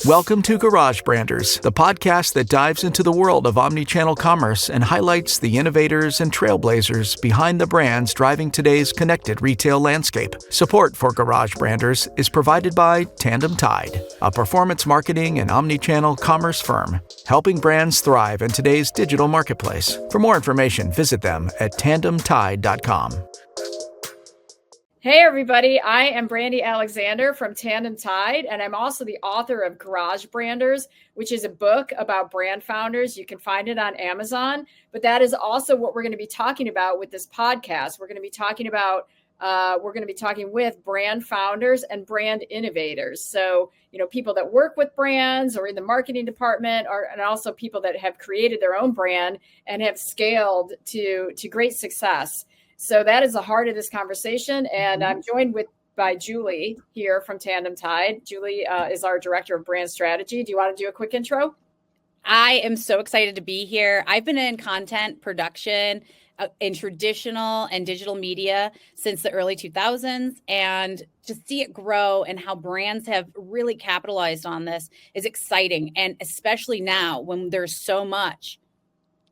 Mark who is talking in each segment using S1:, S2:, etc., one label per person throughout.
S1: Welcome to Garage Branders, the podcast that dives into the world of omnichannel commerce and highlights the innovators and trailblazers behind the brands driving today's connected retail landscape. Support for Garage Branders is provided by Tandem Tide, a performance marketing and omnichannel commerce firm, helping brands thrive in today's digital marketplace. For more information, visit them at tandemtide.com.
S2: Hey everybody, I am Brandy Alexander from Tandem Tide, and I'm also the author of Garage Branders, which is a book about brand founders. You can find it on Amazon, but that is also what we're going to be talking about with this podcast. We're going to be talking with brand founders and brand innovators. So, people that work with brands or in the marketing department, and also people that have created their own brand and have scaled to great success. So that is the heart of this conversation. And I'm joined by Julie here from Tandem Tide. Julie is our director of brand strategy. Do you want to do a quick intro?
S3: I am so excited to be here. I've been in content production in traditional and digital media since the early 2000s. And to see it grow and how brands have really capitalized on this is exciting. And especially now when there's so much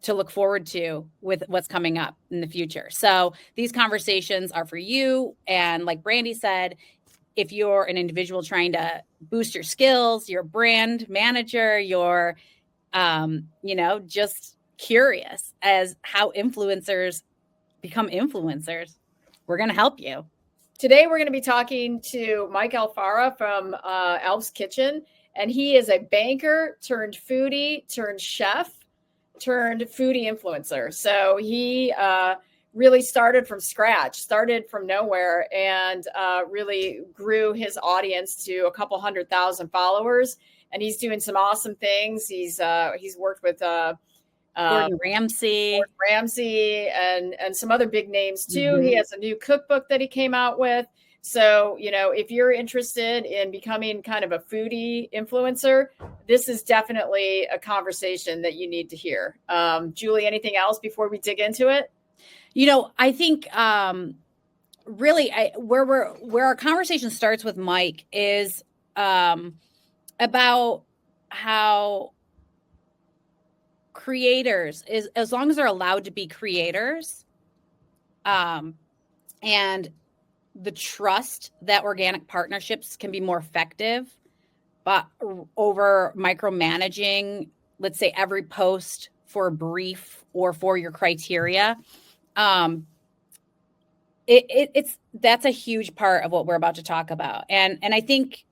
S3: to look forward to with what's coming up in the future. So these conversations are for you. And like Brandy said, if you're an individual trying to boost your skills, you're a brand manager, you're, just curious as how influencers become influencers, we're going to help you.
S2: Today, we're going to be talking to Mike Alfarah from Elf's Kitchen. And he is a banker turned foodie turned chef turned foodie influencer. So he really started from scratch, started from nowhere, and really grew his audience to a couple 100,000 followers. And he's doing some awesome things. He's worked with
S3: Gordon Ramsay,
S2: and some other big names too. Mm-hmm. He has a new cookbook that he came out with. So, if you're interested in becoming kind of a foodie influencer, this is definitely a conversation that you need to hear. Julie, anything else before we dig into it?
S3: I think really where our conversation starts with Mike is about how creators is as long as they're allowed to be creators, and the trust that organic partnerships can be more effective, but over micromanaging, let's say every post for a brief or for your criteria, that's a huge part of what we're about to talk about. And I think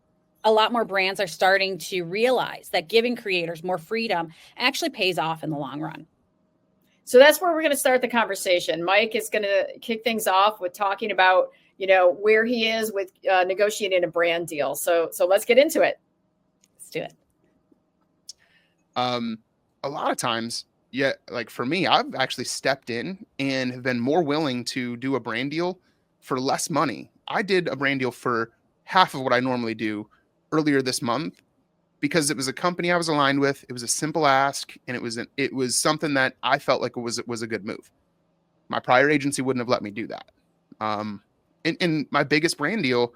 S3: a lot more brands are starting to realize that giving creators more freedom actually pays off in the long run.
S2: So that's where we're going to start the conversation. Mike is going to kick things off with talking about where he is with negotiating a brand deal. So let's get into it.
S3: Let's do it.
S4: A lot of times, like for me, I've actually stepped in and have been more willing to do a brand deal for less money. I did a brand deal for half of what I normally do earlier this month because it was a company I was aligned with. It was a simple ask, and it was something that I felt like it was a good move. My prior agency wouldn't have let me do that. And my biggest brand deal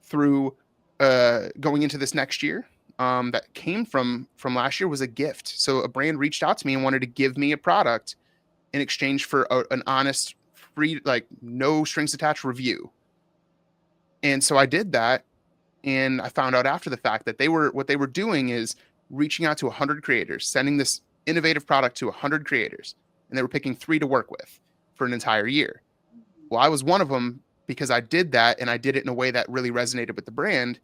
S4: through going into this next year that came from last year was a gift. So a brand reached out to me and wanted to give me a product in exchange for an honest, free, like no strings attached review. And so I did that, and I found out after the fact that what they were doing is reaching out to 100 creators, sending this innovative product to 100 creators, and they were picking 3 to work with for an entire year. Well, I was one of them, because I did that, and I did it in a way that really resonated with the brand,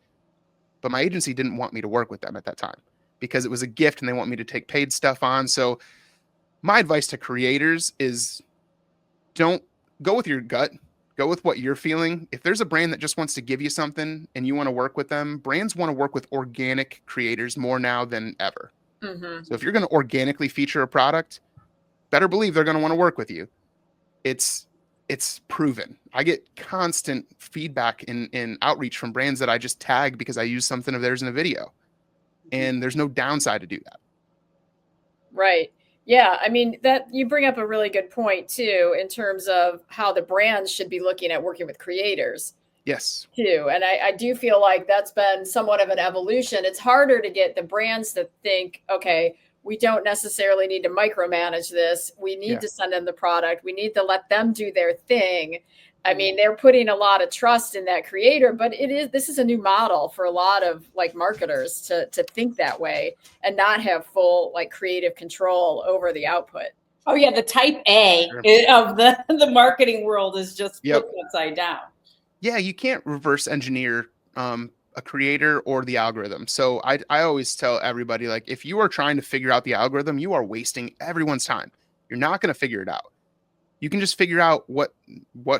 S4: but my agency didn't want me to work with them at that time because it was a gift and they want me to take paid stuff on. So my advice to creators is don't go with your gut, go with what you're feeling. If there's a brand that just wants to give you something and you want to work with them, brands want to work with organic creators more now than ever. Mm-hmm. So if you're going to organically feature a product, better believe they're going to want to work with you. It's proven. I get constant feedback in outreach from brands that I just tag because I use something of theirs in a video. And there's no downside to do that.
S2: Right. Yeah. I mean, that you bring up a really good point too, in terms of how the brands should be looking at working with creators.
S4: Yes.
S2: too. And I do feel like that's been somewhat of an evolution. It's harder to get the brands to think, okay, we don't necessarily need to micromanage this. We need
S4: Yeah.
S2: to send them the product. We need to let them do their thing. I mean, they're putting a lot of trust in that creator, but this is a new model for a lot of like marketers to think that way and not have full like creative control over the output.
S5: Oh yeah, the type A of the marketing world is just flipped upside down.
S4: Yeah, you can't reverse engineer a creator or the algorithm. So I always tell everybody, like, if you are trying to figure out the algorithm, you are wasting everyone's time. You're not going to figure it out. You can just figure out what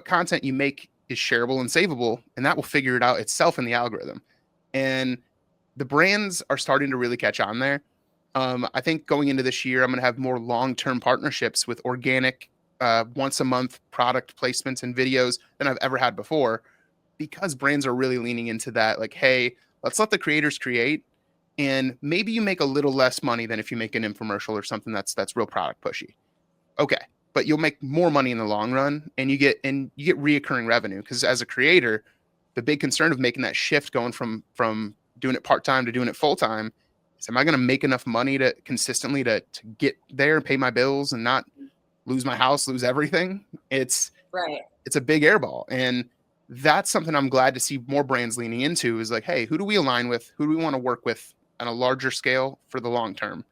S4: content you make is shareable and savable, and that will figure it out itself in the algorithm. And the brands are starting to really catch on there. I think going into this year, I'm going to have more long-term partnerships with organic, once a month product placements and videos than I've ever had before, because brands are really leaning into that. Like, hey, let's let the creators create, and maybe you make a little less money than if you make an infomercial or something that's real product pushy. Okay, but you'll make more money in the long run, and you get reoccurring revenue. Because as a creator, the big concern of making that shift, going from doing it part-time to doing it full-time, is, am I going to make enough money to consistently to get there and pay my bills and not lose my house, lose everything? It's a big airball. And that's something I'm glad to see more brands leaning into, is like, hey, who do we align with? Who do we want to work with on a larger scale for the long term?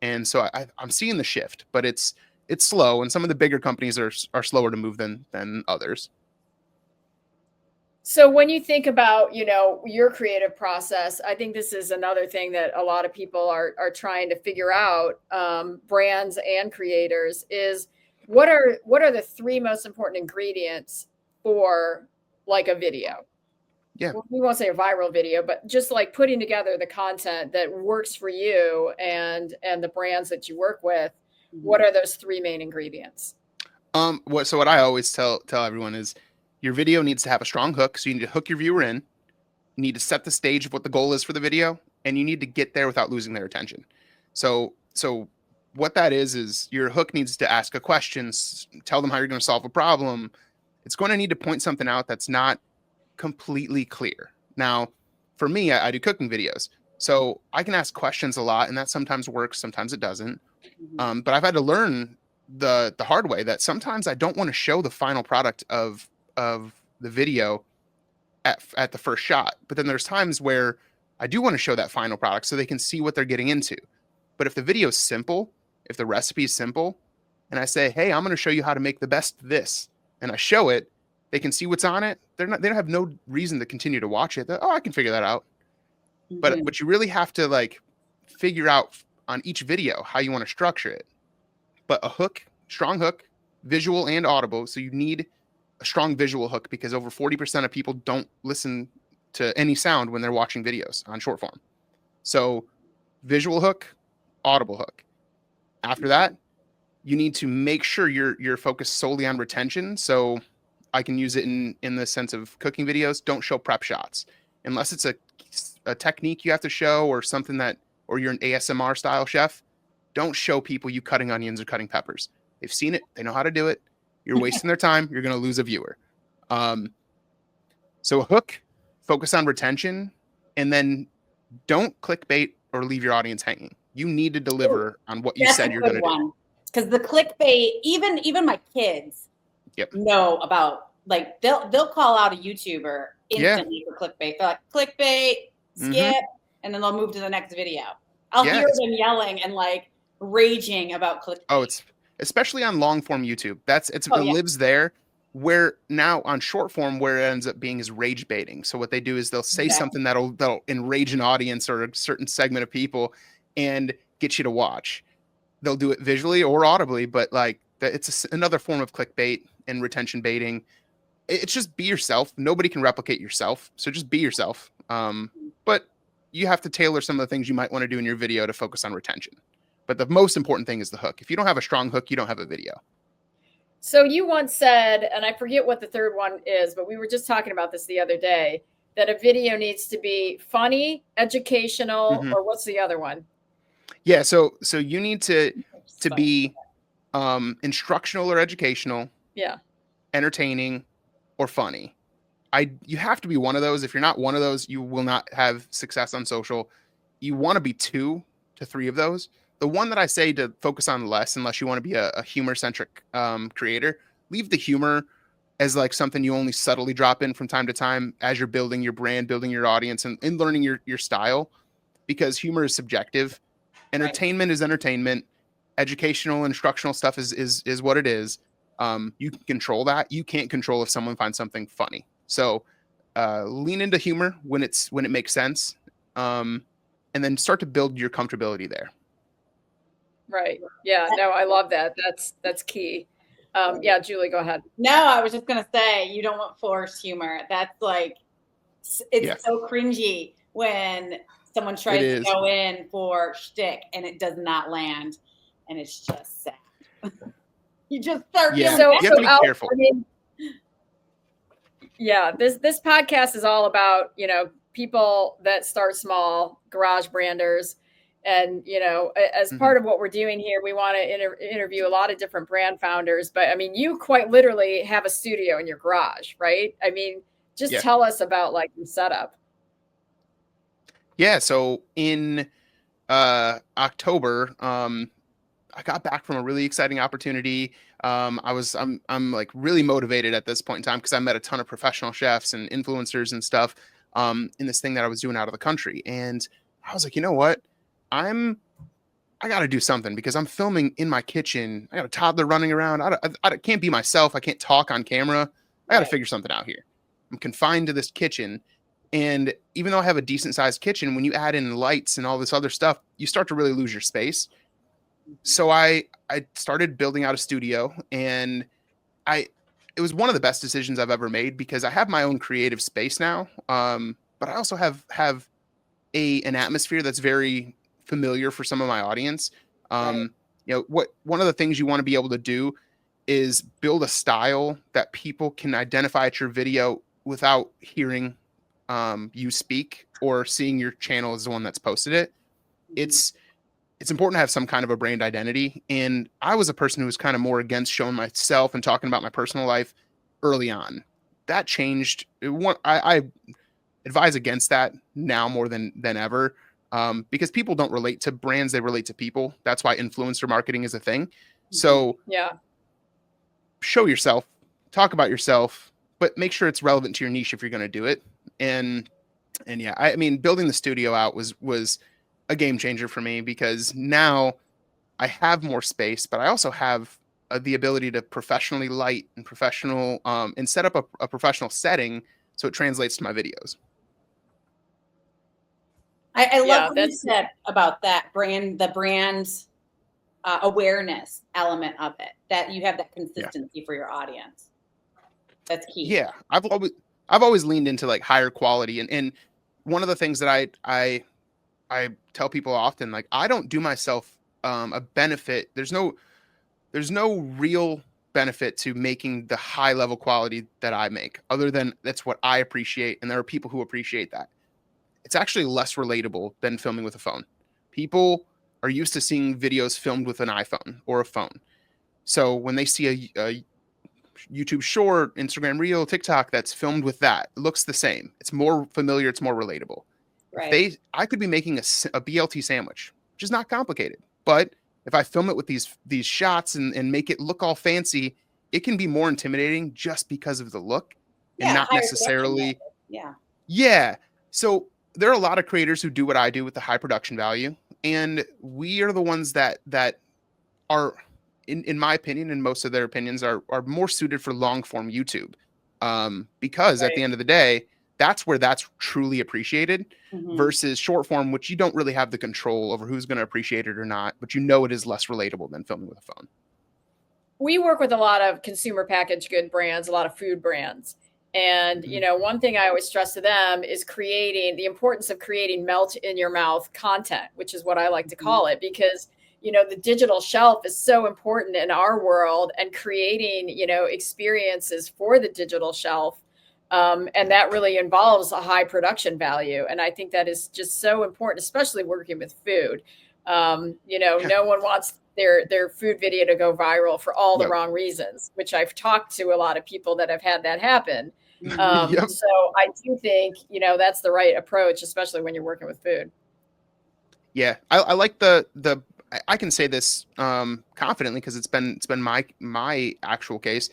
S4: And so I'm seeing the shift, but it's slow. And some of the bigger companies are slower to move than others.
S2: So when you think about, your creative process, I think this is another thing that a lot of people are trying to figure out, brands and creators, is what are the three most important ingredients for like a video?
S4: Yeah.
S2: We won't say a viral video, but just like putting together the content that works for you and the brands that you work with. What are those three main ingredients?
S4: What I always tell everyone is, your video needs to have a strong hook. So you need to hook your viewer in. You need to set the stage of what the goal is for the video, and you need to get there without losing their attention. So what that is your hook needs to ask a question, tell them how you're going to solve a problem. It's going to need to point something out that's not completely clear. Now, for me, I do cooking videos, so I can ask questions a lot, and that sometimes works, sometimes it doesn't. But I've had to learn the hard way that sometimes I don't want to show the final product of the video at the first shot. But then there's times where I do want to show that final product so they can see what they're getting into. But if the video is simple, if the recipe is simple, and I say, hey, I'm going to show you how to make the best this, and I show it, they can see what's on it. They don't have no reason to continue to watch it. I can figure that out. But you really have to like figure out on each video how you want to structure it. But a hook, strong hook, visual and audible. So you need a strong visual hook, because over 40% of people don't listen to any sound when they're watching videos on short form. So visual hook, audible hook. After that, you need to make sure you're focused solely on retention. So I can use it in the sense of cooking videos. Don't show prep shots unless it's a technique you have to show, or something or you're an ASMR style chef. Don't show people you cutting onions or cutting peppers. They've seen it. They know how to do it. You're wasting their time. You're going to lose a viewer. So a hook, focus on retention, and then don't clickbait or leave your audience hanging. You need to deliver on what you said you're going to do.
S5: Because the clickbait, even my kids know about, like, they'll call out a YouTuber instantly for clickbait. They're like, clickbait, skip, and then they'll move to the next video. I'll hear them yelling and like raging about clickbait.
S4: Oh, it's especially on long form YouTube. It lives there. Where now on short form, where it ends up being is rage baiting. So what they do is they'll say something that'll enrage an audience or a certain segment of people and get you to watch. They'll do it visually or audibly, but like it's another form of clickbait and retention baiting. It's just be yourself. Nobody can replicate yourself. So just be yourself. But you have to tailor some of the things you might want to do in your video to focus on retention. But the most important thing is the hook. If you don't have a strong hook, you don't have a video.
S2: So you once said, and I forget what the third one is, but we were just talking about this the other day, that a video needs to be funny, educational, or what's the other one?
S4: Yeah. So you need to be instructional or educational, entertaining, or funny. you have to be one of those. If you're not one of those, you will not have success on social. You want to be 2 to 3 of those. The one that I say to focus on less, unless you want to be a humor centric creator, leave the humor as like something you only subtly drop in from time to time as you're building your brand, building your audience, and learning your style, because humor is subjective. Entertainment is entertainment. Educational, instructional stuff is what it is. You can control that. You can't control if someone finds something funny. So lean into humor when it makes sense, and then start to build your comfortability there.
S2: Right. Yeah. No, I love that. That's key. Yeah, Julie, go ahead.
S5: No, I was just going to say, you don't want forced humor. That's like, it's so cringy when someone tries to go in for shtick and it does not land. And it's just sad. You just start
S4: feeling so you have to be careful.
S2: I mean, yeah, this podcast is all about, people that start small, garage branders. And, as part of what we're doing here, we want to interview a lot of different brand founders. But I mean, you quite literally have a studio in your garage, right? I mean, just tell us about like your setup.
S4: Yeah. So in October, I got back from a really exciting opportunity. I'm like really motivated at this point in time because I met a ton of professional chefs and influencers and stuff in this thing that I was doing out of the country. And I was like, you know what? I got to do something because I'm filming in my kitchen. I got a toddler running around. I can't be myself. I can't talk on camera. I got to figure something out here. I'm confined to this kitchen. And even though I have a decent sized kitchen, when you add in lights and all this other stuff, you start to really lose your space. So I started building out a studio, and it was one of the best decisions I've ever made because I have my own creative space now. But I also have an atmosphere that's very familiar for some of my audience. One of the things you want to be able to do is build a style that people can identify at your video without hearing you speak or seeing your channel as the one that's posted it. It's important to have some kind of a brand identity. And I was a person who was kind of more against showing myself and talking about my personal life early on. That changed. I advise against that now more than ever. Because people don't relate to brands, they relate to people. That's why influencer marketing is a thing. So show yourself, talk about yourself, but make sure it's relevant to your niche if you're going to do it. And yeah, I mean, building the studio out was a game changer for me because now I have more space, but I also have the ability to professionally light and and set up a professional setting so it translates to my videos.
S5: I love what you said about that the brand awareness element of it, that you have that consistency for your audience. That's key.
S4: Yeah. I've always leaned into like higher quality. And one of the things that I tell people often, like, I don't do myself a benefit. There's no real benefit to making the high level quality that I make, other than that's what I appreciate. And there are people who appreciate that. It's actually less relatable than filming with a phone. People are used to seeing videos filmed with an iPhone or a phone. So when they see a YouTube short, Instagram reel, TikTok that's filmed with that, it looks the same. It's more familiar. It's more relatable.
S5: Right.
S4: I could be making a BLT sandwich, which is not complicated. But if I film it with these shots and make it look all fancy, it can be more intimidating just because of the look and not necessarily. Yeah. So there are a lot of creators who do what I do with the high production value. And we are the ones that are, in my opinion, and most of their opinions, are more suited for long form YouTube. Because at the end of the day, that's where that's truly appreciated versus short form, which you don't really have the control over who's going to appreciate it or not, but it is less relatable than filming with a phone.
S2: We work with a lot of consumer packaged good brands, a lot of food brands. And, one thing I always stress to them is the importance of creating melt in your mouth content, which is what I like to call it, because, the digital shelf is so important in our world, and creating, experiences for the digital shelf. And that really involves a high production value. And I think that is just so important, especially working with food. No one wants their food video to go viral for all the wrong reasons, which I've talked to a lot of people that have had that happen.
S4: Yep.
S2: So I do think, that's the right approach, especially when you're working with food.
S4: Yeah, I like I can say this confidently because it's been my actual case.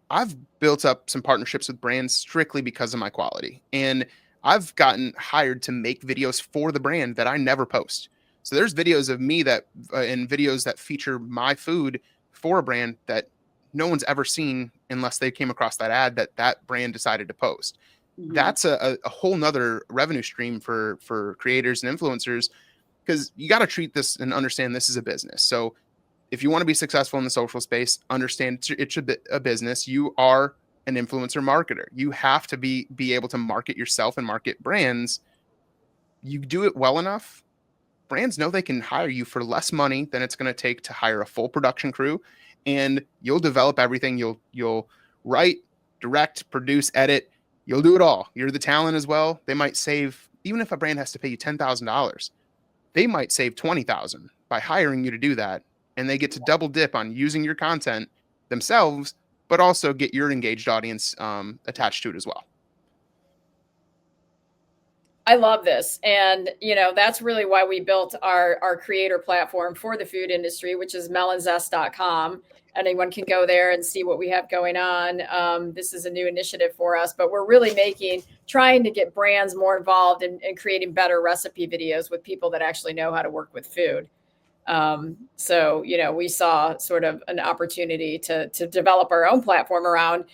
S4: I've built up some partnerships with brands strictly because of my quality, and I've gotten hired to make videos for the brand that I never post. So there's videos of me that and videos that feature my food for a brand that no one's ever seen unless they came across that ad that brand decided to post. That's a whole nother revenue stream for creators and influencers, because you got to treat this and understand this is a business. So if you want to be successful in the social space, understand it's a business. You are an influencer marketer. You have to be able to market yourself and market brands. You do it well enough, brands know they can hire you for less money than it's going to take to hire a full production crew, and you'll develop everything. You'll write, direct, produce, edit. You'll do it all. You're the talent as well. They might save, even if a brand has to pay you $10,000, they might save $20,000 by hiring you to do that, and they get to double dip on using your content themselves, but also get your engaged audience attached to it as well.
S2: I love this. And, that's really why we built our creator platform for the food industry, which is melonzest.com. Anyone can go there and see what we have going on. This is a new initiative for us, but we're really trying to get brands more involved in creating better recipe videos with people that actually know how to work with food. So, we saw sort of an opportunity to develop our own platform around,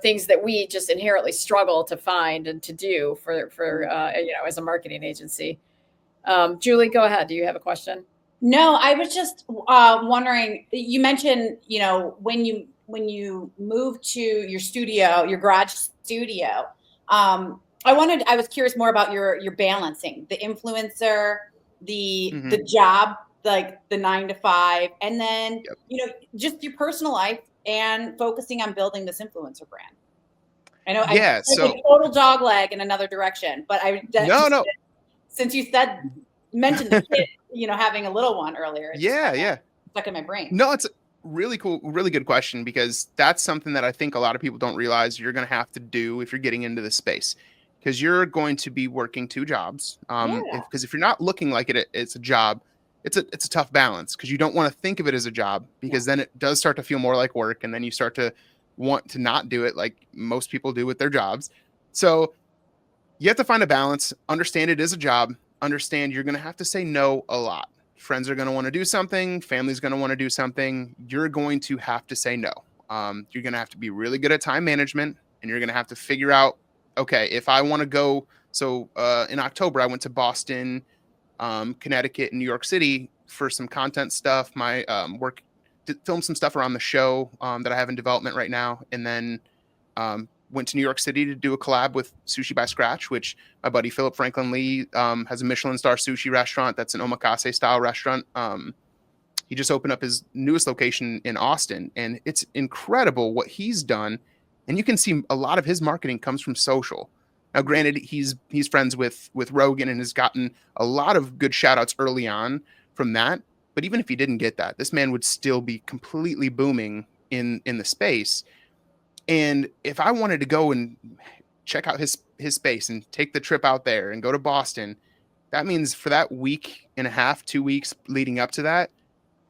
S2: things that we just inherently struggle to find and to do for as a marketing agency. Julie, go ahead. Do you have a question?
S5: No, I was just wondering, you mentioned, when you moved to your studio, your garage studio, I was curious more about your balancing the influencer, the job, like the 9 to 5, and then, just your personal life and focusing on building this influencer brand. I know I so total dog leg in another direction, but no. Since you mentioned the kid, having a little one earlier. Stuck in my brain.
S4: No, it's a really cool, really good question, because that's something that I think a lot of people don't realize you're going to have to do if you're getting into this space, because you're going to be working 2 jobs. Because if you're not looking like it's a job, it's a tough balance, because you don't want to think of it as a job, because then it does start to feel more like work, and then you start to want to not do it like most people do with their jobs. So you have to find a balance, understand it is a job, understand you're going to have to say no a lot. Friends are going to want to do something, family's going to want to do something. You're going to have to say no. You're going to have to be really good at time management, and you're going to have to figure out, okay, if I want to go, so in October, I went to Boston, Connecticut, and New York City for some content stuff. My work to film some stuff around the show that I have in development right now. And then went to New York City to do a collab with Sushi by Scratch, which my buddy Philip Franklin Lee has a Michelin star sushi restaurant. That's an omakase style restaurant. He just opened up his newest location in Austin, and it's incredible what he's done. And you can see a lot of his marketing comes from social. Now, granted, he's friends with Rogan and has gotten a lot of good shout outs early on from that. But even if he didn't get that, this man would still be completely booming in the space. And if I wanted to go and check out his space and take the trip out there and go to Boston, that means for that week and a half, 2 weeks leading up to that,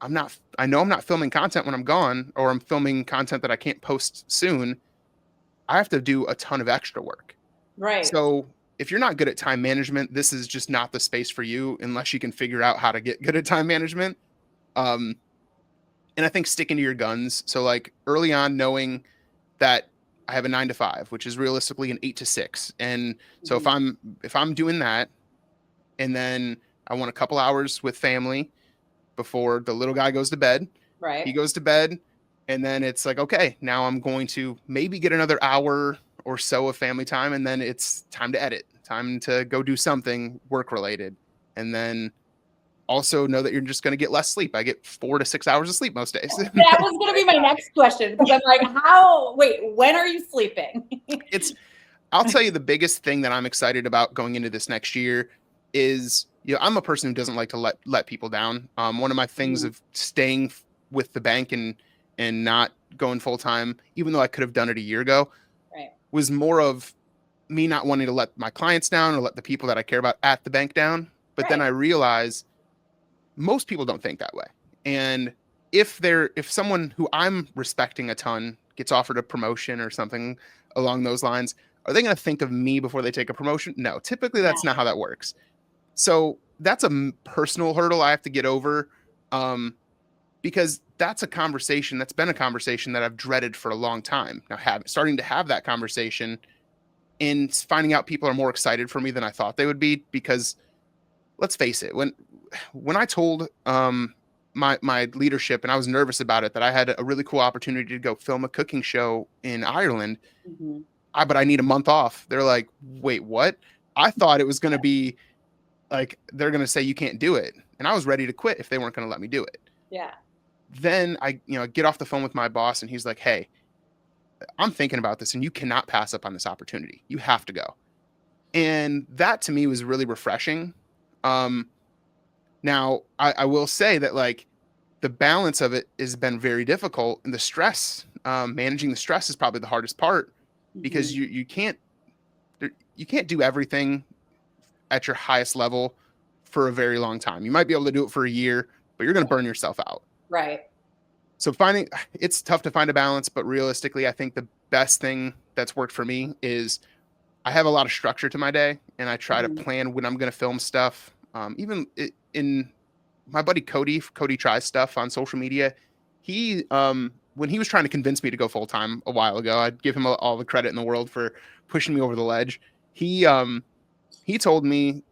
S4: I know I'm not filming content when I'm gone, or I'm filming content that I can't post soon. I have to do a ton of extra work.
S5: Right.
S4: So if you're not good at time management, this is just not the space for you unless you can figure out how to get good at time management. And I think sticking to your guns. So like early on, knowing that I have a 9 to 5, which is realistically an 8 to 6. And so if I'm doing that, and then I want a couple hours with family before the little guy goes to bed,
S5: right?
S4: He goes to bed, and then it's like, okay, now I'm going to maybe get another hour or so of family time, and then it's time to edit, time to go do something work related, and then also know that you're just going to get less sleep. I get 4 to 6 hours of sleep most days.
S5: That was going to be my next question, because I'm like, when are you sleeping?
S4: I'll tell you, the biggest thing that I'm excited about going into this next year is, I'm a person who doesn't like to let people down. One of my things of staying with the bank and not going full time, even though I could have done it a year ago.
S5: Right.
S4: was more of me not wanting to let my clients down or let the people that I care about at the bank down. But then I realize most people don't think that way. And if someone who I'm respecting a ton gets offered a promotion or something along those lines, are they going to think of me before they take a promotion? No, typically that's not how that works. So that's a personal hurdle I have to get over, because that's been a conversation that I've dreaded for a long time. Now starting to have that conversation and finding out people are more excited for me than I thought they would be, because let's face it, when I told my leadership, and I was nervous about it, that I had a really cool opportunity to go film a cooking show in Ireland, but I need a month off. They're like, wait, what? I thought it was going to be like, they're going to say you can't do it. And I was ready to quit if they weren't going to let me do it.
S5: Yeah.
S4: Then I get off the phone with my boss, and he's like, hey, I'm thinking about this and you cannot pass up on this opportunity. You have to go. And that to me was really refreshing. Now I will say that like the balance of it has been very difficult, and the stress, managing the stress is probably the hardest part, because you can't do everything at your highest level for a very long time. You might be able to do it for a year, but you're going to burn yourself out.
S5: Right.
S4: So it's tough to find a balance, but realistically, I think the best thing that's worked for me is I have a lot of structure to my day, and I try to plan when I'm going to film stuff. Even in my buddy Cody tries stuff on social media. He, when he was trying to convince me to go full time a while ago, I'd give him all the credit in the world for pushing me over the ledge. He told me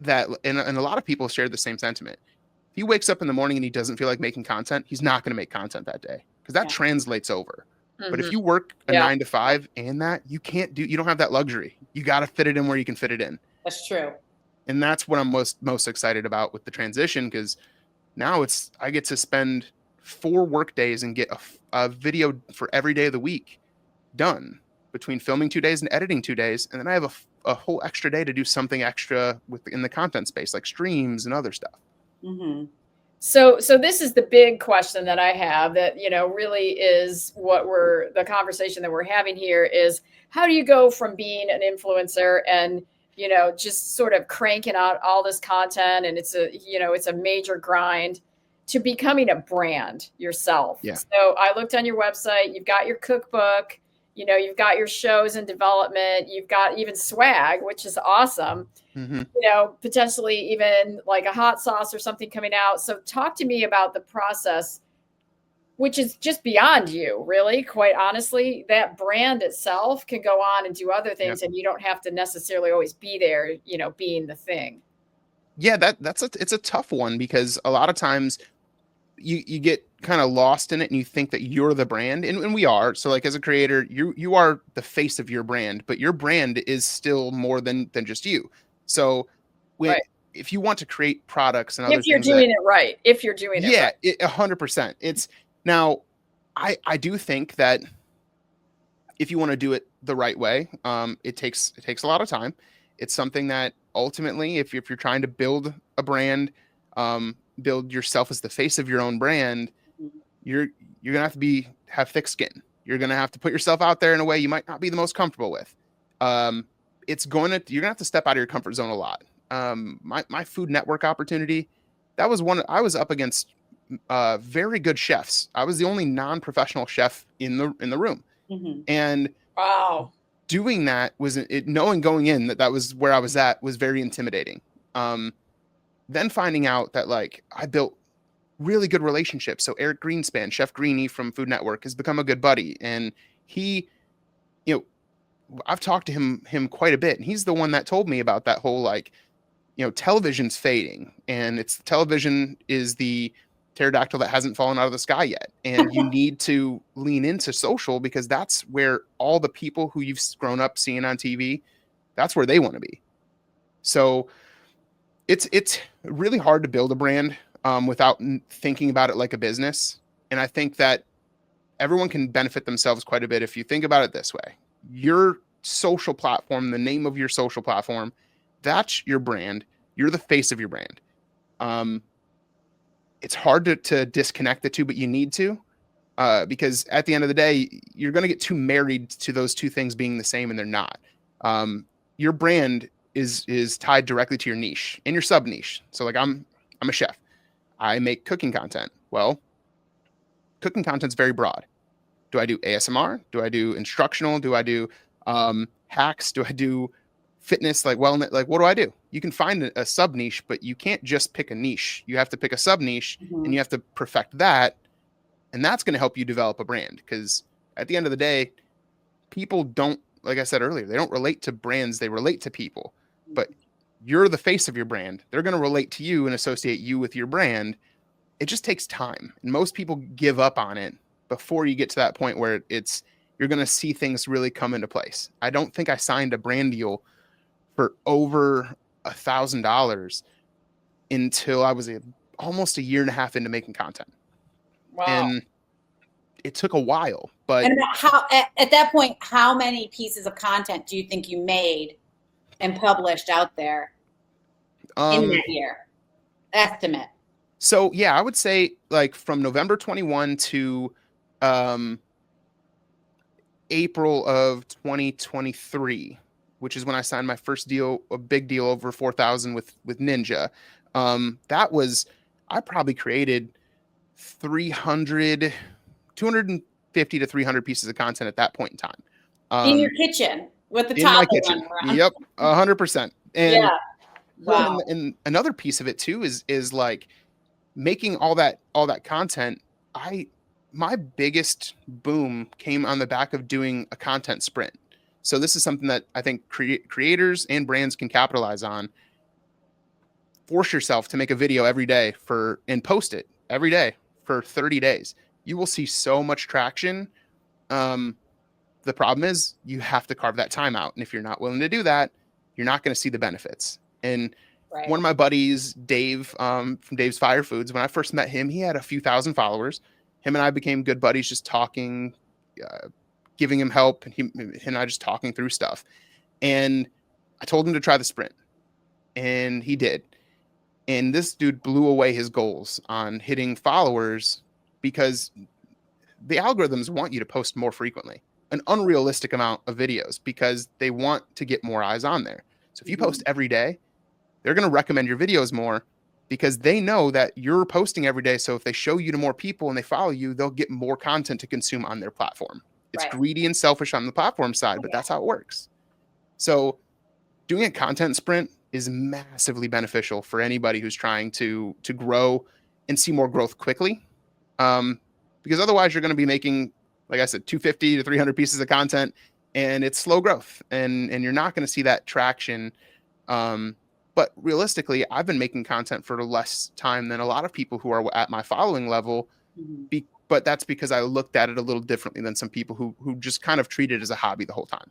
S4: that, and a lot of people shared the same sentiment. If he wakes up in the morning and he doesn't feel like making content, he's not going to make content that day, because that translates over. But if you work a 9 to 5 and you don't have that luxury. You got to fit it in where you can fit it in.
S5: That's true.
S4: And that's what I'm most excited about with the transition, because now I get to spend 4 work days and get a video for every day of the week done, between filming 2 days and editing 2 days. And then I have a whole extra day to do something extra in the content space, like streams and other stuff.
S2: So this is the big question that I have, that, really is the conversation that we're having here is, how do you go from being an influencer and, just sort of cranking out all this content, and it's a major grind, to becoming a brand yourself. Yeah. So I looked on your website, you've got your cookbook, you've got your shows in development, you've got even swag, which is awesome. Potentially even like a hot sauce or something coming out. So talk to me about the process, which is just beyond you, really, quite honestly. That brand itself can go on and do other things, and you don't have to necessarily always be there, being the thing.
S4: Yeah, it's a tough one, because a lot of times you get kind of lost in it and you think that you're the brand, and we are. So like, as a creator, you are the face of your brand, but your brand is still more than just you. So if you want to create products and other things, if you're doing it right,
S2: 100%.
S4: It's now, I do think that if you want to do it the right way, it takes a lot of time. It's something that ultimately, if you're trying to build a brand, build yourself as the face of your own brand, you're gonna have to have thick skin. You're gonna have to put yourself out there in a way you might not be the most comfortable with. You're gonna have to step out of your comfort zone a lot. My Food Network opportunity, that was one I was up against very good chefs. I was the only non-professional chef in the room, and
S2: wow,
S4: doing that knowing going in that was where I was at, was very intimidating. Then finding out that like I built really good relationships. So Eric Greenspan, Chef Greenie from Food Network, has become a good buddy, and he, I've talked to him quite a bit, and he's the one that told me about that whole like, television's fading, and television is the pterodactyl that hasn't fallen out of the sky yet, and you need to lean into social, because that's where all the people who you've grown up seeing on TV, that's where they want to be. So it's really hard to build a brand without thinking about it like a business. And I think that everyone can benefit themselves quite a bit if you think about it this way. Your social platform, the name of your social platform, that's your brand. You're the face of your brand. It's hard to disconnect the two, but you need to. Because at the end of the day, you're going to get too married to those two things being the same, and they're not. Your brand is tied directly to your niche and your sub niche. So like I'm a chef. I make cooking content. Well, cooking content's very broad. Do I do ASMR? Do I do instructional? Do I do hacks? Do I do fitness, like wellness? Like, what do I do? You can find a sub niche, but you can't just pick a niche. You have to pick a sub niche, and you have to perfect that. And that's going to help you develop a brand, because at the end of the day, people don't, like I said earlier, they don't relate to brands. They relate to people. But you're the face of your brand. They're going to relate to you and associate you with your brand. It just takes time. And most people give up on it before you get to that point where you're going to see things really come into place. I don't think I signed a brand deal for over $1,000 until I was almost a year and a half into making content.
S5: Wow.
S4: And it took a while, but
S5: and how at that point, how many pieces of content do you think you made and published out there in that year? Estimate.
S4: So yeah, I would say like from November 21 to April of 2023, which is when I signed my first deal, a big deal over 4,000 with Ninja. I probably created 250 to 300 pieces of content at that point in time.
S5: In your kitchen with the
S4: in my kitchen. Yep. 100%. And
S5: yeah.
S4: Wow. And another piece of it too is like making all that content. My biggest boom came on the back of doing a content sprint. So this is something that I think creators and brands can capitalize on. Force yourself to make a video every day and post it every day for 30 days. You will see so much traction. The problem is you have to carve that time out. And if you're not willing to do that, you're not going to see the benefits. And
S5: right.
S4: One of my buddies, Dave, from Dave's Fire Foods, when I first met him, he had a few thousand followers. Him and I became good buddies, just talking, giving him help, and he and I just talking through stuff. And I told him to try the sprint, and he did. And this dude blew away his goals on hitting followers because the algorithms want you to post more frequently, an unrealistic amount of videos, because they want to get more eyes on there. So if you post every day, they're going to recommend your videos more because they know that you're posting every day. So if they show you to more people and they follow you, they'll get more content to consume on their platform. It's greedy and selfish on the platform side, but that's how it works. So doing a content sprint is massively beneficial for anybody who's trying to grow and see more growth quickly. Because otherwise you're going to be making, like I said, 250 to 300 pieces of content, and it's slow growth, and you're not going to see that traction. But realistically, I've been making content for less time than a lot of people who are at my following level. But that's because I looked at it a little differently than some people who just kind of treat it as a hobby the whole time.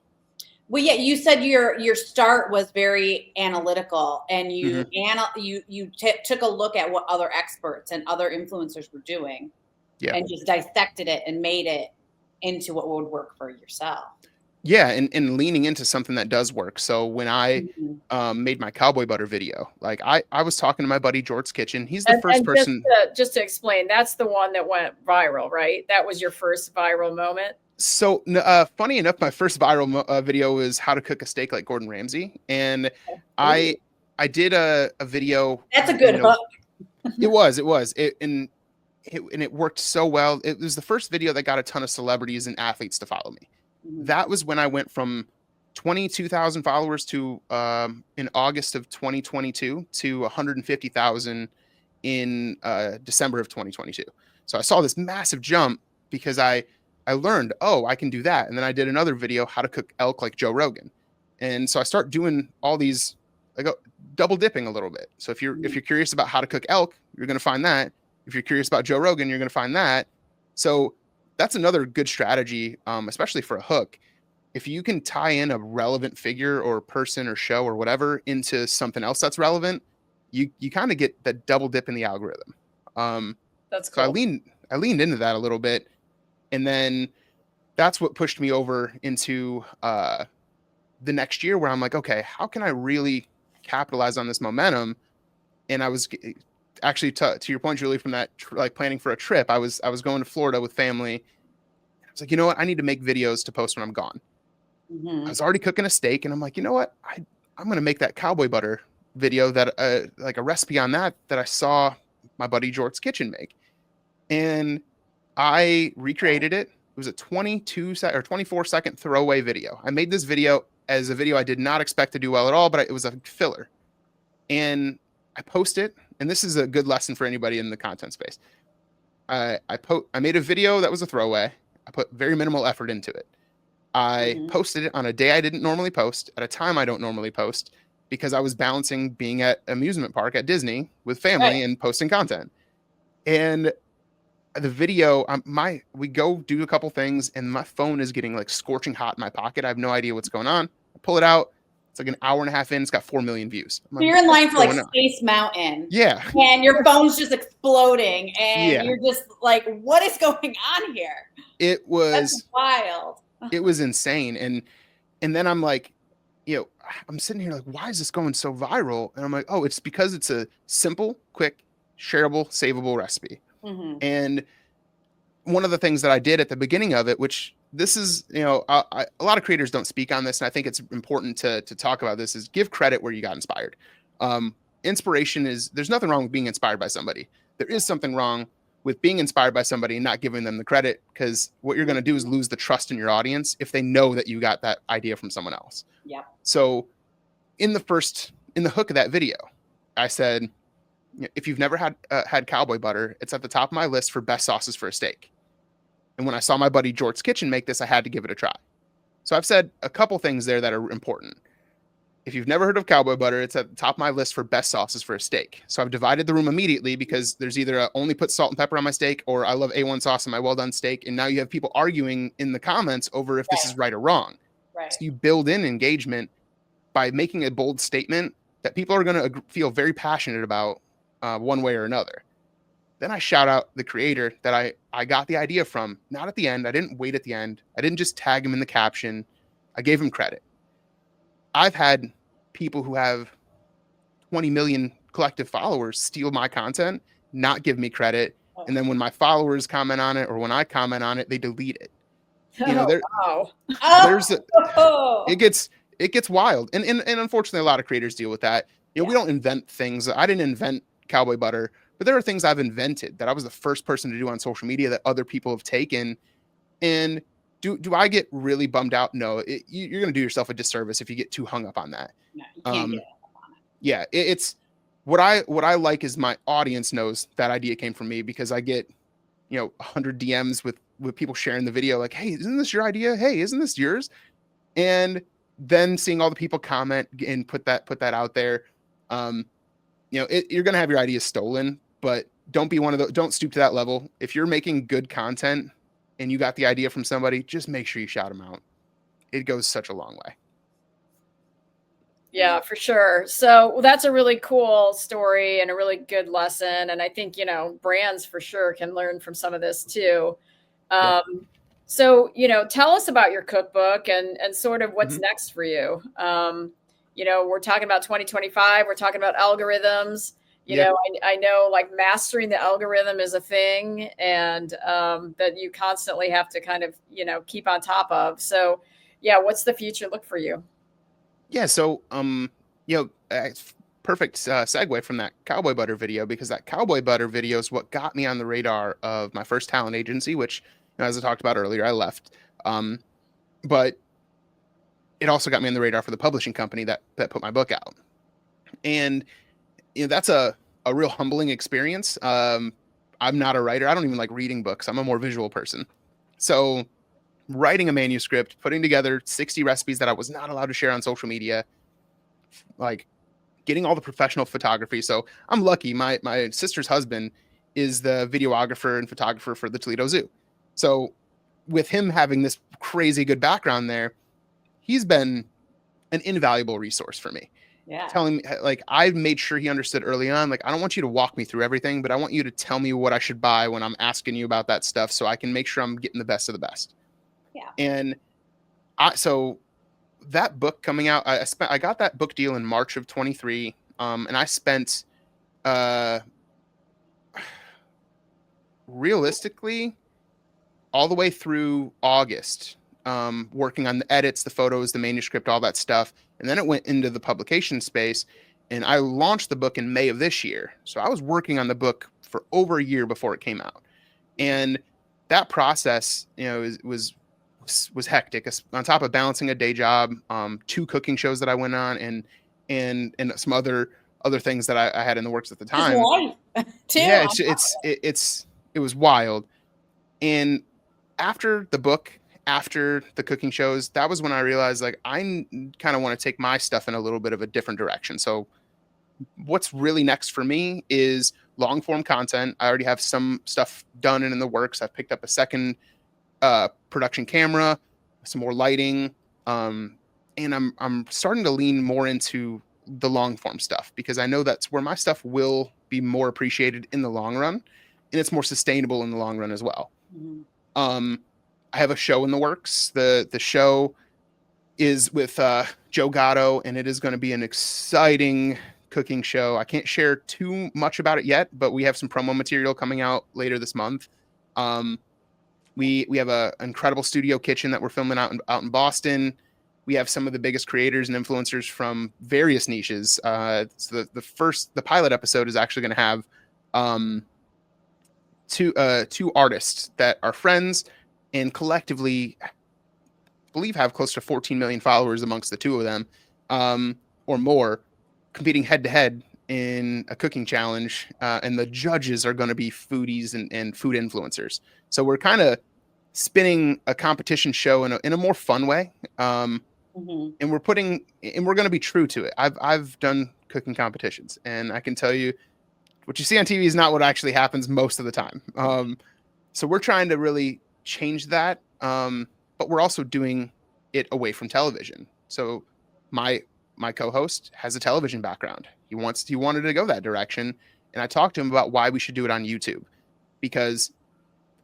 S5: Well, yeah, you said your start was very analytical, and you took a look at what other experts and other influencers were doing, and just dissected it and made it into what would work for yourself.
S4: Yeah, and leaning into something that does work. So when I made my cowboy butter video, like I was talking to my buddy George's Kitchen. He's the first person.
S2: Just to explain, that's the one that went viral, right? That was your first viral moment.
S4: So funny enough, my first viral video was how to cook a steak like Gordon Ramsay, and I did a video.
S5: That's a good hook.
S4: It was, and it worked so well. It was the first video that got a ton of celebrities and athletes to follow me. That was when I went from 22,000 followers to in August of 2022 to 150,000 in December of 2022. So I saw this massive jump because I learned, I can do that. And then I did another video, how to cook elk like Joe Rogan. And so I start doing all these, like double dipping a little bit. So if you're curious about how to cook elk, you're going to find that. If you're curious about Joe Rogan, you're going to find that. So that's another good strategy, especially for a hook. If you can tie in a relevant figure or person or show or whatever into something else that's relevant, you kind of get that double dip in the algorithm.
S2: That's cool.
S4: So I leaned into that a little bit. And then that's what pushed me over into the next year, where I'm like, okay, how can I really capitalize on this momentum? And actually to your point, Julie, from that like planning for a trip, I was going to Florida with family. I was like, you know what? I need to make videos to post when I'm gone. I was already cooking a steak, and I'm like, you know what? I'm going to make that cowboy butter video that like a recipe on that I saw my buddy Jort's Kitchen make. And I recreated it. It was a 24-second throwaway video. I made this video as a video I did not expect to do well at all, but it was a filler. And I post it, and this is a good lesson for anybody in the content space. I made a video that was a throwaway. I put very minimal effort into it. I posted it on a day I didn't normally post, at a time I don't normally post, because I was balancing being at amusement park at Disney with family and posting content. And the video, we go do a couple things, and my phone is getting like scorching hot in my pocket. I have no idea what's going on. I pull it out. It's like an hour and a half in. It's got 4 million views.
S5: So you're in line for like Space Mountain.
S4: Yeah.
S5: And your phone's just exploding. And you're just like, what is going on here? That's wild.
S4: It was insane. And then I'm like, I'm sitting here like, why is this going so viral? And I'm like, oh, it's because it's a simple, quick, shareable, savable recipe. And one of the things that I did at the beginning of it, which this is, a lot of creators don't speak on this, and I think it's important to talk about this, is give credit where you got inspired. Inspiration there's nothing wrong with being inspired by somebody. There is something wrong with being inspired by somebody and not giving them the credit, because what you're going to do is lose the trust in your audience if they know that you got that idea from someone else.
S5: Yeah.
S4: So in the hook of that video, I said, if you've never had cowboy butter, it's at the top of my list for best sauces for a steak. And when I saw my buddy Jort's Kitchen make this, I had to give it a try. So I've said a couple things there that are important. If you've never heard of cowboy butter, it's at the top of my list for best sauces for a steak. So I've divided the room immediately, because there's either only put salt and pepper on my steak, or I love A1 sauce on my well done steak. And now you have people arguing in the comments over if this is right or wrong.
S5: Right.
S4: So you build in engagement by making a bold statement that people are going to feel very passionate about one way or another. Then I shout out the creator that I got the idea from, not at the end. I didn't wait at the end. I didn't just tag him in the caption. I gave him credit. I've had people who have 20 million collective followers steal my content, not give me credit. And then when my followers comment on it, or when I comment on it, they delete it. It gets wild. And unfortunately, a lot of creators deal with that. We don't invent things. I didn't invent cowboy butter, but there are things I've invented that I was the first person to do on social media that other people have taken. And do I get really bummed out? No, you're going to do yourself a disservice if you get too hung up on that.
S5: No, you can't get hung up on it.
S4: Yeah, it's what I like is my audience knows that idea came from me, because I get 100 DMs with people sharing the video like, hey, isn't this your idea? Hey, isn't this yours? And then seeing all the people comment and put that out there, you're going to have your ideas stolen, but don't be one of those. Don't stoop to that level. If you're making good content and you got the idea from somebody, just make sure you shout them out. It goes such a long way.
S2: Yeah, for sure. So that's a really cool story and a really good lesson. And I think, brands for sure can learn from some of this too. So, tell us about your cookbook and sort of what's next for you. We're talking about 2025. We're talking about algorithms. I know like mastering the algorithm is a thing, and that you constantly have to kind of, keep on top of. So, what's the future look for you?
S4: Yeah. So, perfect segue from that cowboy butter video, because that cowboy butter video is what got me on the radar of my first talent agency, which, as I talked about earlier, I left. But it also got me on the radar for the publishing company that put my book out. And that's a real humbling experience. I'm not a writer. I don't even like reading books. I'm a more visual person. So writing a manuscript, putting together 60 recipes that I was not allowed to share on social media, like getting all the professional photography. So I'm lucky. My sister's husband is the videographer and photographer for the Toledo Zoo. So with him having this crazy good background there, he's been an invaluable resource for me.
S5: Yeah.
S4: Telling me, like, I've made sure he understood early on, like, I don't want you to walk me through everything, but I want you to tell me what I should buy when I'm asking you about that stuff, so I can make sure I'm getting the best of the best.
S5: Yeah.
S4: And so that book coming out, I got that book deal in March of 23. And I spent realistically, all the way through August, working on the edits, the photos, the manuscript, all that stuff. And then it went into the publication space, and I launched the book in May of this year. So I was working on the book for over a year before it came out. And that process, was hectic, on top of balancing a day job, 2 cooking shows that I went on, and some other things that I had in the works at the time.
S5: Too.
S4: Yeah, it was wild. And after the book, after the cooking shows, that was when I realized, like, I kind of want to take my stuff in a little bit of a different direction. So what's really next for me is long form content. I already have some stuff done and in the works. I've picked up a second production camera, some more lighting, and I'm starting to lean more into the long form stuff, because I know that's where my stuff will be more appreciated in the long run, and it's more sustainable in the long run as well. Mm-hmm. I have a show in the works. The show is with Joe Gatto, and it is going to be an exciting cooking show. I can't share too much about it yet, but we have some promo material coming out later this month. We have an incredible studio kitchen that we're filming out in Boston. We have some of the biggest creators and influencers from various niches. So the pilot episode is actually going to have two artists that are friends and collectively, I believe, have close to 14 million followers amongst the two of them, or more, competing head to head in a cooking challenge. And the judges are going to be foodies and food influencers. So we're kind of spinning a competition show in a more fun way. Mm-hmm. And we're going to be true to it. I've done cooking competitions, and I can tell you, what you see on TV is not what actually happens most of the time. So we're trying to really change that. But we're also doing it away from television. So my co-host has a television background. He wanted to go that direction. And I talked to him about why we should do it on YouTube, because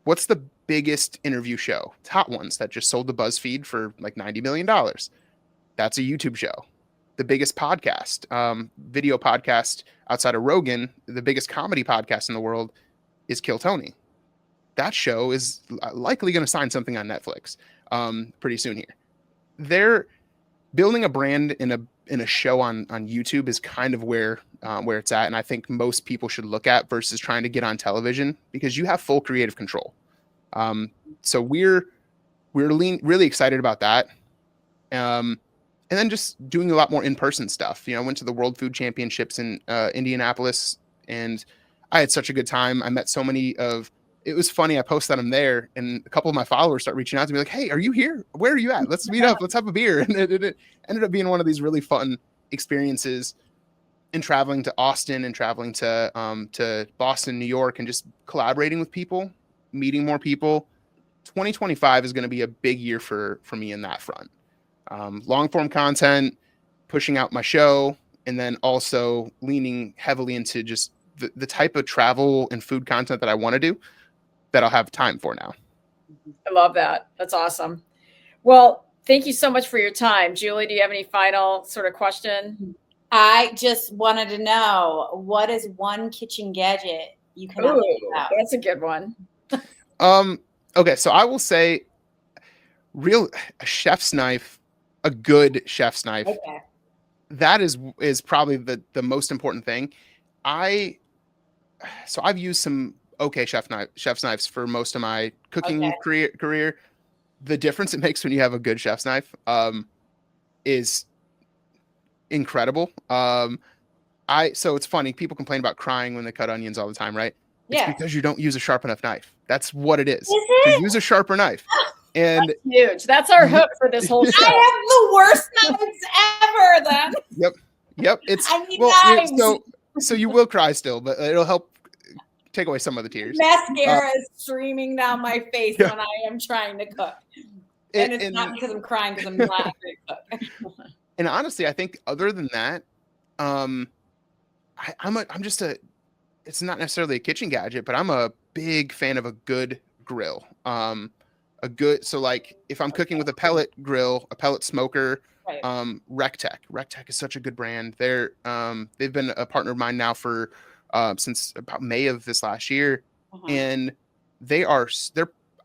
S4: what's the biggest interview show? Hot Ones, that just sold to BuzzFeed for like $90 million. That's a YouTube show. The biggest podcast, video podcast outside of Rogan, the biggest comedy podcast in the world is Kill Tony. That show is likely going to sign something on Netflix pretty soon here. They're building a brand in a show on YouTube is kind of where it's at, and I think most people should look at, versus trying to get on television, because you have full creative control. So we're really excited about that. And then just doing a lot more in-person stuff. I went to the World Food Championships in Indianapolis, and I had such a good time. I met so many it was funny. I posted that I'm there, and a couple of my followers start reaching out to me like, "Hey, are you here? Where are you at? Let's meet up. Let's have a beer." And it ended up being one of these really fun experiences, in traveling to Austin and traveling to Boston, New York, and just collaborating with people, meeting more people. 2025 is going to be a big year for me in that front. Long form content, pushing out my show, and then also leaning heavily into just the type of travel and food content that I want to do, that I'll have time for now.
S2: I love that. That's awesome. Well, thank you so much for your time. Julie, do you have any final sort of question?
S5: I just wanted to know, what is one kitchen gadget you cannot live without?
S2: That's a good one.
S4: Okay, so I will say a chef's knife, a good chef's knife. Okay. That is probably the most important thing. I've used some okay chef's knives for most of my cooking career. The difference it makes when you have a good chef's knife is incredible. So it's funny, people complain about crying when they cut onions all the time, right? It's because you don't use a sharp enough knife. That's what it is. To use a sharper knife. And
S2: that's huge. That's our hook for this whole show.
S5: I have the worst knives ever then.
S4: Yep.
S5: I need knives.
S4: So you will cry still, but it'll help take away some of the tears.
S5: Mascara is streaming down my face when I am trying to cook. And it's not because I'm crying, because I'm not a great cook.
S4: And honestly, I think other than that, it's not necessarily a kitchen gadget, but I'm a big fan of a good grill. So like if I'm cooking with a pellet grill, a pellet smoker, right. Rectech is such a good brand. They've been a partner of mine now for since about May of this last year. Uh-huh. And they're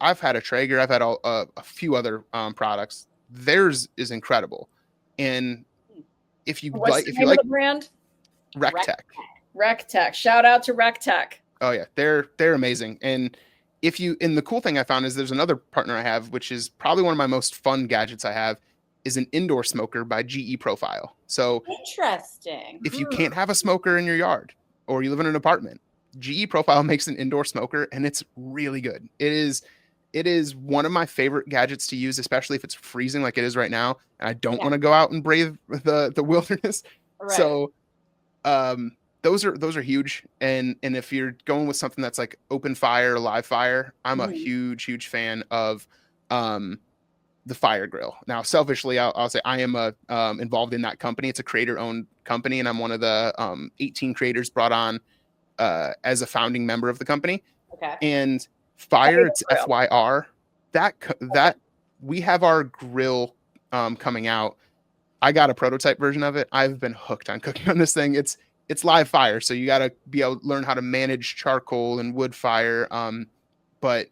S4: I've had a Traeger, I've had a few other products. Theirs is incredible. And if you
S2: What's
S4: like,
S2: the
S4: if
S2: name
S4: you
S2: of
S4: like
S2: the brand?
S4: RecTech.
S2: RecTech. Shout out to RecTech.
S4: Oh yeah, they're amazing. And the cool thing I found is there's another partner I have, which is probably one of my most fun gadgets I have, is an indoor smoker by GE Profile. So
S5: interesting.
S4: if you can't have a smoker in your yard or you live in an apartment, GE Profile makes an indoor smoker and it's really good. It is one of my favorite gadgets to use, especially if it's freezing like it is right now and I don't want to go out and brave the wilderness.
S5: Right.
S4: So those are huge. And if you're going with something that's like open fire, live fire, I'm a huge fan of the Fire Grill. Now, selfishly, I'll say I am involved in that company. It's a creator-owned company, and I'm one of the 18 creators brought on as a founding member of the company.
S5: Okay.
S4: And Fire, it's FYR. That we have our grill coming out. I got a prototype version of it. I've been hooked on cooking on this thing. It's live fire, so you got to be able to learn how to manage charcoal and wood fire. But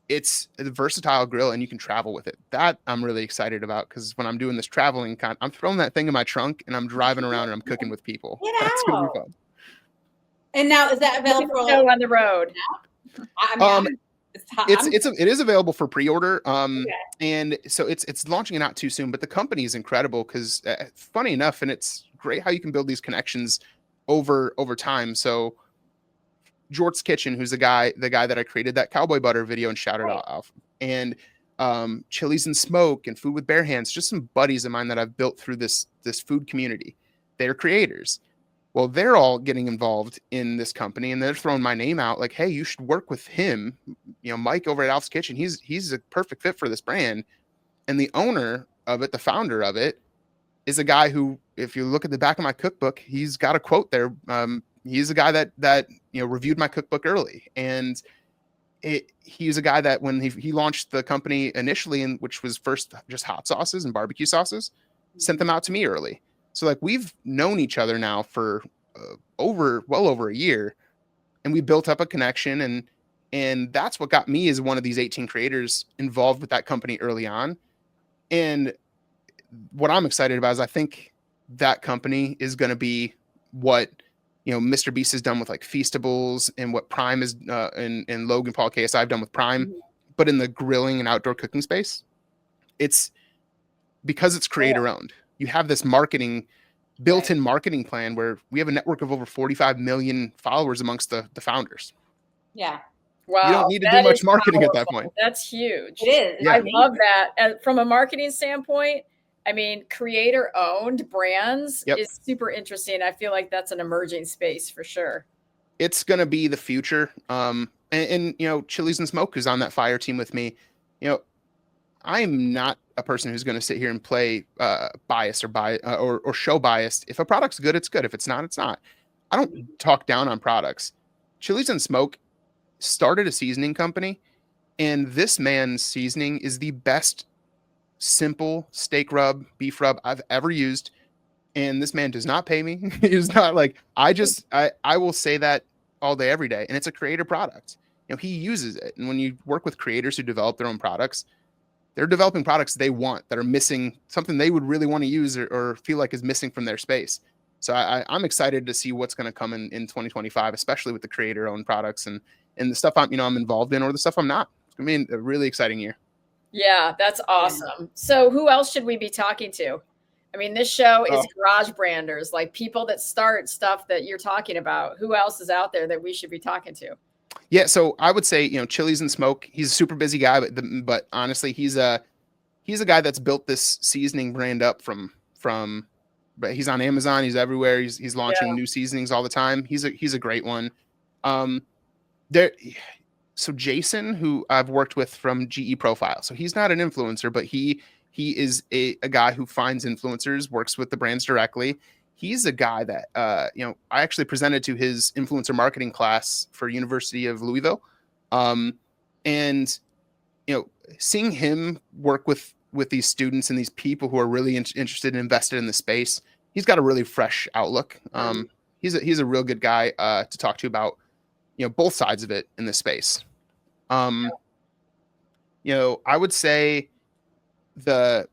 S4: it's a versatile grill and you can travel with it. That I'm really excited about because when I'm doing this traveling, I'm throwing that thing in my trunk and I'm driving around and I'm cooking with people. That's gonna be fun.
S5: And now is that available
S2: on the road?
S4: It is available for pre-order. And so it's launching it not too soon, but the company is incredible because funny enough, and it's great how you can build these connections over time. So Jort's Kitchen, who's the guy that I created that cowboy butter video and shouted out off, and Chilies and Smoke and Food with Bare Hands, just some buddies of mine that I've built through this food community. They're creators. Well, they're all getting involved in this company and they're throwing my name out like, hey, you should work with him. You know, Mike over at Alf's Kitchen, he's a perfect fit for this brand. And the owner of it, the founder of it, is a guy who, if you look at the back of my cookbook, he's got a quote there. He's a guy that reviewed my cookbook early, and he's a guy that when he launched the company initially, which was first just hot sauces and barbecue sauces, sent them out to me early. So like we've known each other now for well over a year, and we built up a connection, and that's what got me as one of these 18 creators involved with that company early on. And what I'm excited about is I think that company is going to be what Mr. Beast has done with like Feastables and what Prime is and Logan Paul KSI have done with Prime, but in the grilling and outdoor cooking space, it's because it's creator owned. You have this built-in marketing plan where we have a network of over 45 million followers amongst the founders.
S5: Yeah.
S2: Wow.
S4: You don't need to do much marketing at that point.
S2: That's huge.
S5: It is.
S2: Yeah. I love that. And from a marketing standpoint, I mean, creator-owned brands is super interesting. I feel like that's an emerging space for sure.
S4: It's going to be the future. And Chilies and Smoke is on that fire team with me. I'm not a person who's going to sit here and play biased or show biased. If a product's good, it's good. If it's not, it's not. I don't talk down on products. Chilies and Smoke started a seasoning company, and this man's seasoning is the best simple steak rub, beef rub I've ever used. And this man does not pay me. He's not like, I will say that all day, every day. And it's a creator product. He uses it. And when you work with creators who develop their own products, they're developing products they want that are missing something they would really want to use or feel like is missing from their space. So I'm excited to see what's going to come in 2025, especially with the creator owned products and the stuff I'm involved in or the stuff I'm not. It's going to be a really exciting year.
S2: Yeah, that's awesome. So who else should we be talking to? I mean, this show is garage branders, like people that start stuff that you're talking about. Who else is out there that we should be talking to?
S4: Yeah, so I would say, Chilies and Smoke, he's a super busy guy, but honestly, he's a guy that's built this seasoning brand up but he's on Amazon, he's everywhere. He's launching new seasonings all the time. He's a great one. So Jason, who I've worked with from GE Profile, so he's not an influencer, but he is a guy who finds influencers, works with the brands directly. He's a guy that, I actually presented to his influencer marketing class for University of Louisville. And seeing him work with these students and these people who are really interested and invested in the space, he's got a really fresh outlook. He's a real good guy to talk to about, both sides of it in this space. You know, I would say the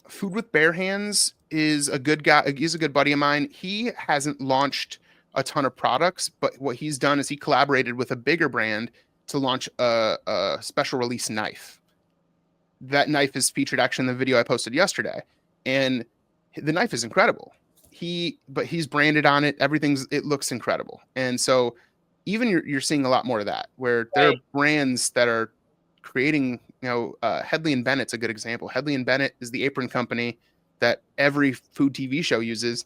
S4: Food with Bare Hands is a good guy. He's a good buddy of mine. He hasn't launched a ton of products, but what he's done is he collaborated with a bigger brand to launch a special release knife. That knife is featured actually in the video I posted yesterday, and the knife is incredible. But he's branded on it. It looks incredible. And so even you're seeing a lot more of that, where there are brands that are creating, you know, Headley and Bennett's a good example. Headley and Bennett is the apron company that every food TV show uses,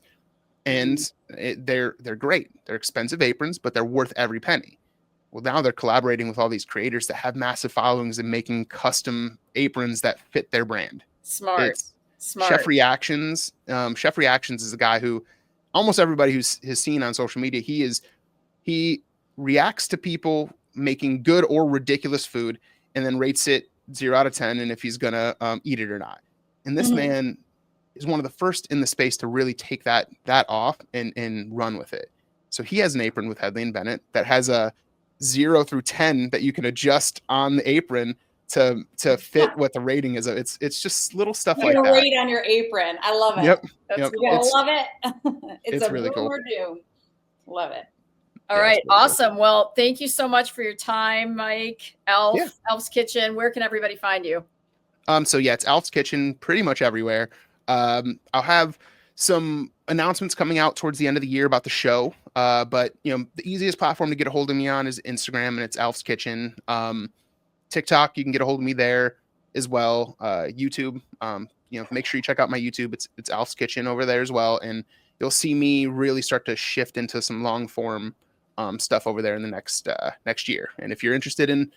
S4: and they're great. They're expensive aprons, but they're worth every penny. Well, now they're collaborating with all these creators that have massive followings and making custom aprons that fit their brand.
S2: Smart.
S4: Chef Reactions. Chef Reactions is a guy who almost everybody has seen on social media. He reacts to people making good or ridiculous food and then rates it 0 out of 10 and if he's gonna eat it or not. And this man is one of the first in the space to really take that off and run with it. So he has an apron with Headley and Bennett that has a 0 through 10 that you can adjust on the apron to fit what the rating is. It's just little stuff like that.
S5: Rate on your apron. I love it.
S4: Yep.
S5: You're gonna love it. it's a
S4: really cool.
S5: or doom. Love it.
S2: All right. Awesome. Cool. Well, thank you so much for your time, Mike. Alf's Kitchen. Where can everybody find you?
S4: So yeah, it's Alf's Kitchen pretty much everywhere. I'll have some announcements coming out towards the end of the year about the show. But you know, the easiest platform to get a hold of me on is Instagram, and it's Alf's Kitchen. TikTok, you can get a hold of me there as well. YouTube, you know, make sure you check out my YouTube. It's Alf's Kitchen over there as well, and you'll see me really start to shift into some long form stuff over there in the next year. And if you're interested in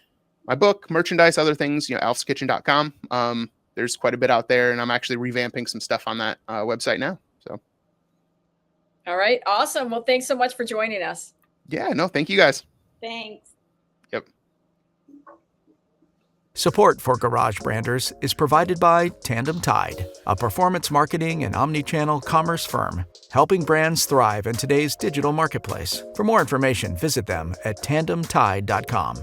S4: my book, merchandise, other things, you know, alfskitchen.com. There's quite a bit out there, and I'm actually revamping some stuff on that website now. So,
S2: all right, awesome. Well, thanks so much for joining us.
S4: Yeah, no, thank you guys.
S5: Thanks.
S4: Yep.
S1: Support for Garage Branders is provided by Tandem Tide, a performance marketing and omnichannel commerce firm, helping brands thrive in today's digital marketplace. For more information, visit them at tandemtide.com.